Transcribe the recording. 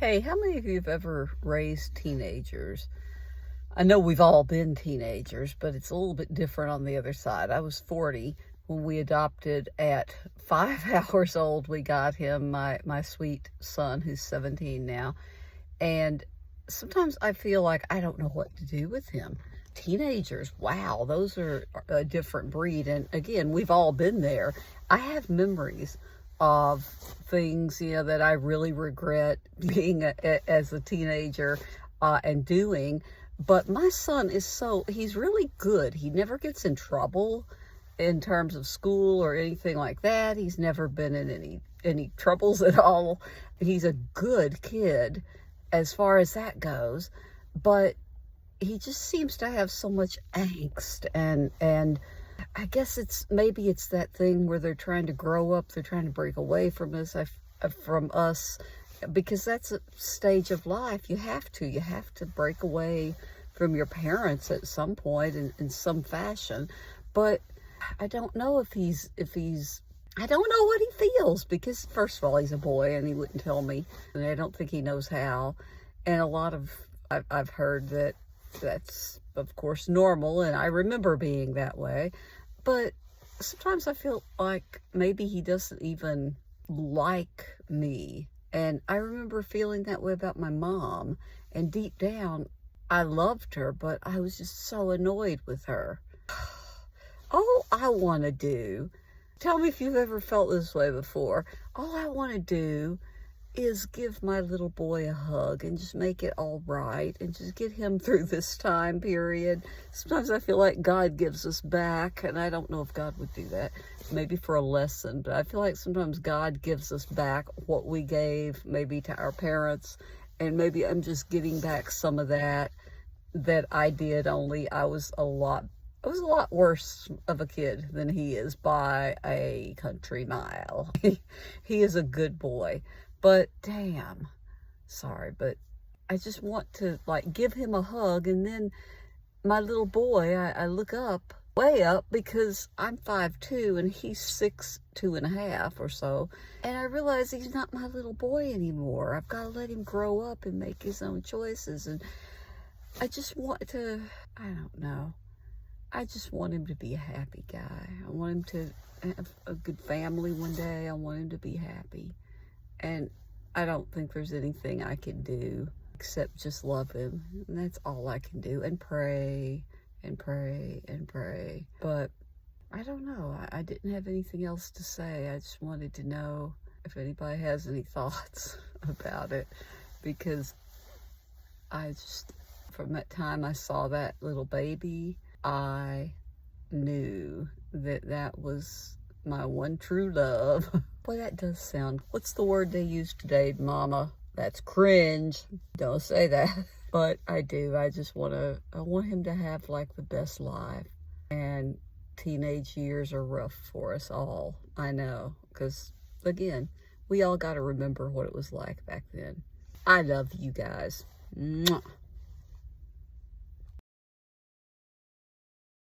Hey, how many of you have ever raised teenagers? I know we've all been teenagers, but it's a little bit different on the other side. I was 40 when we adopted at 5 hours old. We got him, my sweet son, who's 17 now. And sometimes I feel like I don't know what to do with him. Teenagers, wow, those are a different breed. And again, we've all been there. I have memories of things, that I really regret being as a teenager and doing. But my son he's really good. He never gets in trouble in terms of school or anything like that. He's never been in any troubles at all. He's a good kid as far as that goes. But he just seems to have so much angst, and I guess maybe it's that thing where they're trying to grow up, they're trying to break away from us, because that's a stage of life. You have to break away from your parents at some point in some fashion. But I don't know if he's I don't know what he feels, because first of all, he's a boy and he wouldn't tell me, and I don't think he knows how. And I've heard that's of course normal, and I remember being that way. But sometimes I feel like maybe he doesn't even like me. And I remember feeling that way about my mom. And deep down, I loved her, but I was just so annoyed with her. All I want to do, tell me if you've ever felt this way before, all I want to do is give my little boy a hug and just make it all right and just get him through this time period. Sometimes I feel like God gives us back, and I don't know if God would do that, maybe for a lesson, but I feel like sometimes God gives us back what we gave maybe to our parents, and maybe I'm just getting back some of that I did, only I was a lot worse of a kid than he is by a country mile. He is a good boy. But damn, sorry, but I just want to give him a hug. And then my little boy, I look up, way up, because I'm 5'2" and he's 6'2.5" or so. And I realize he's not my little boy anymore. I've got to let him grow up and make his own choices. And I just want to, I don't know. I just want him to be a happy guy. I want him to have a good family one day. I want him to be happy. And I don't think there's anything I can do except just love him. And that's all I can do. And pray and pray and pray. But I don't know. I didn't have anything else to say. I just wanted to know if anybody has any thoughts about it. Because from that time I saw that little baby, I knew that was my one true love. Boy, that does sound, what's the word they use today, Mama? That's cringe. Don't say that. But I do. I want him to have the best life. And teenage years are rough for us all. I know. Because, again, we all got to remember what it was like back then. I love you guys. Mwah.